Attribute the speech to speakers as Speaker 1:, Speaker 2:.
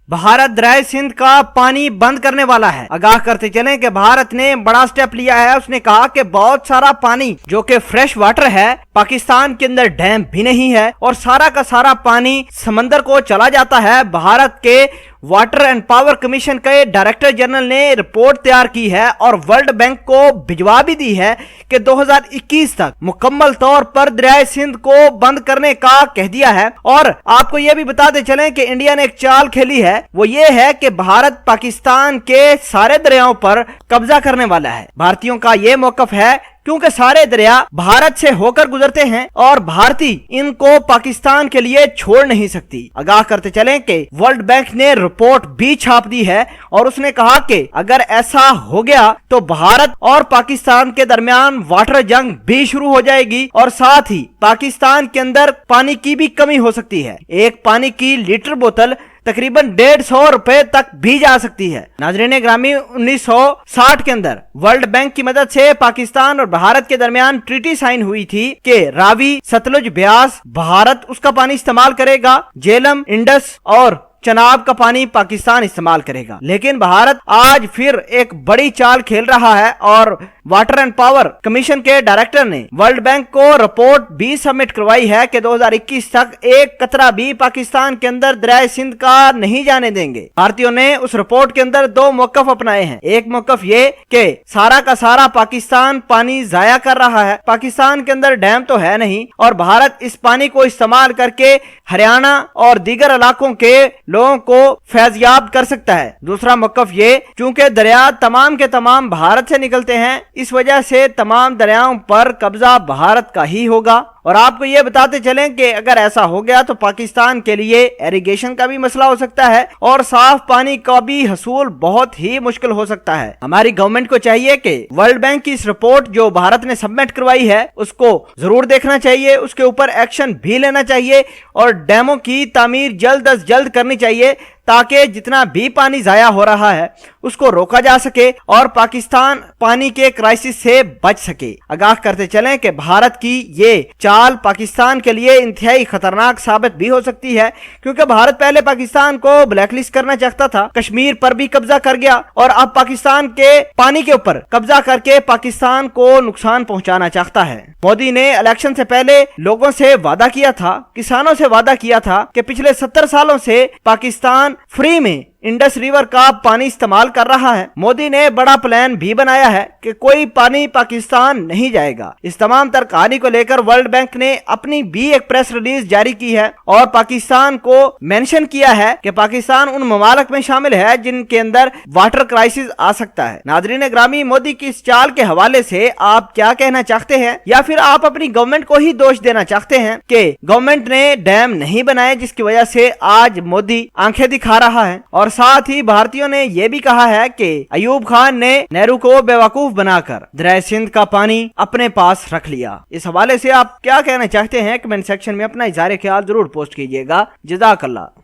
Speaker 1: भारत दरियाए सिंध का पानी बंद करने वाला है। आगाह करते चलें कि भारत ने बड़ा स्टेप लिया है। उसने कहा कि बहुत सारा पानी जो कि फ्रेश वाटर है, पाकिस्तान के अंदर डैम भी नहीं है और सारा का सारा पानी समंदर को चला जाता है। भारत के वाटर एंड पावर कमीशन के डायरेक्टर जनरल ने रिपोर्ट तैयार की है और वर्ल्ड बैंक को भिजवा भी दी है कि 2021 तक मुकम्मल तौर पर दरियाए सिंध को बंद करने का कह दिया है। और आपको यह भी बताते चलें कि इंडिया ने एक चाल खेली है, वो ये है कि भारत पाकिस्तान के सारे दरियाओं पर कब्जा करने वाला है। भारतीयों का ये मौकफ है क्योंकि सारे दरिया भारत से होकर गुजरते हैं और भारतीय इनको पाकिस्तान के लिए छोड़ नहीं सकती। आगाह करते चलें कि वर्ल्ड बैंक ने रिपोर्ट भी छाप दी है और उसने कहा कि अगर ऐसा हो गया तो भारत और पाकिस्तान के दरमियान वाटर जंग भी शुरू हो जाएगी और साथ ही पाकिस्तान के अंदर पानी की भी कमी हो सकती है। एक पानी की लीटर बोतल तकरीबन 150 रुपए तक भी जा सकती है। नाज़रीन ग्रामी, 1960 के अंदर वर्ल्ड बैंक की मदद से पाकिस्तान और भारत के दरमियान ट्रीटी साइन हुई थी कि रावी, सतलुज, ब्यास भारत उसका पानी इस्तेमाल करेगा, झेलम, इंडस और चनाब का पानी पाकिस्तान इस्तेमाल करेगा। लेकिन भारत आज फिर एक बड़ी चाल खेल रहा है और वाटर एंड पावर कमीशन के डायरेक्टर ने वर्ल्ड बैंक को रिपोर्ट भी सबमिट करवाई है कि 2021 तक एक कतरा भी पाकिस्तान के अंदर दरियाए सिंध का नहीं जाने देंगे। भारतीयों ने उस रिपोर्ट के अंदर दो मौकफ अपनाए हैं। एक मौकफ ये कि सारा का सारा पाकिस्तान पानी जाया कर रहा है, पाकिस्तान के अंदर डैम तो है नहीं और भारत इस पानी को इस्तेमाल करके हरियाणा और दीगर इलाकों के लोगों को फैज़याब कर सकता है। दूसरा मौकफ ये, चूंकि दरिया तमाम के तमाम भारत से निकलते हैं, इस वजह से तमाम दरियाओं पर कब्जा भारत का ही होगा। और आपको ये बताते चलें कि अगर ऐसा हो गया तो पाकिस्तान के लिए इरिगेशन का भी मसला हो सकता है और साफ पानी का भी हसूल बहुत ही मुश्किल हो सकता है। हमारी गवर्नमेंट को चाहिए कि वर्ल्ड बैंक की इस रिपोर्ट जो भारत ने सबमिट करवाई है उसको जरूर देखना चाहिए, उसके ऊपर एक्शन भी लेना चाहिए और डैमों की तामीर जल्द अज जल्द करनी चाहिए ताकि जितना भी पानी जाया हो रहा है उसको रोका जा सके और पाकिस्तान पानी के क्राइसिस से बच सके। आगाह करते चलें कि भारत की ये चाल पाकिस्तान के लिए इंतहाई खतरनाक साबित भी हो सकती है क्योंकि भारत पहले पाकिस्तान को ब्लैकलिस्ट करना चाहता था, कश्मीर पर भी कब्जा कर गया और अब पाकिस्तान के पानी के ऊपर कब्जा करके पाकिस्तान को नुकसान पहुंचाना चाहता है। मोदी ने इलेक्शन से पहले लोगों से वादा किया था, किसानों से वादा किया था कि पिछले 70 सालों से पाकिस्तान फ्री में इंडस रिवर का पानी इस्तेमाल कर रहा है। मोदी ने बड़ा प्लान भी बनाया है कि कोई पानी पाकिस्तान नहीं जाएगा। इस तमाम तर कहानी को लेकर वर्ल्ड बैंक ने अपनी भी एक प्रेस रिलीज जारी की है और पाकिस्तान को मेंशन किया है कि पाकिस्तान उन ममालिक में शामिल है जिनके अंदर वाटर क्राइसिस आ सकता है। नाज़रीन ग्रामी, मोदी की इस चाल के हवाले से आप क्या कहना चाहते हैं या फिर आप अपनी गवर्नमेंट को ही दोष देना चाहते हैं कि गवर्नमेंट ने डैम नहीं बनाए जिसकी वजह से आज मोदी आंखें दिखा रहा है। और साथ ही भारतीयों ने यह भी कहा है कि अयूब खान ने नेहरू को बेवकूफ बनाकर दरियाए सिंध का पानी अपने पास रख लिया। इस हवाले से आप क्या कहना चाहते हैं? कमेंट सेक्शन में अपना इज़हार ख्याल जरूर पोस्ट कीजिएगा। जज़ाकल्लाह।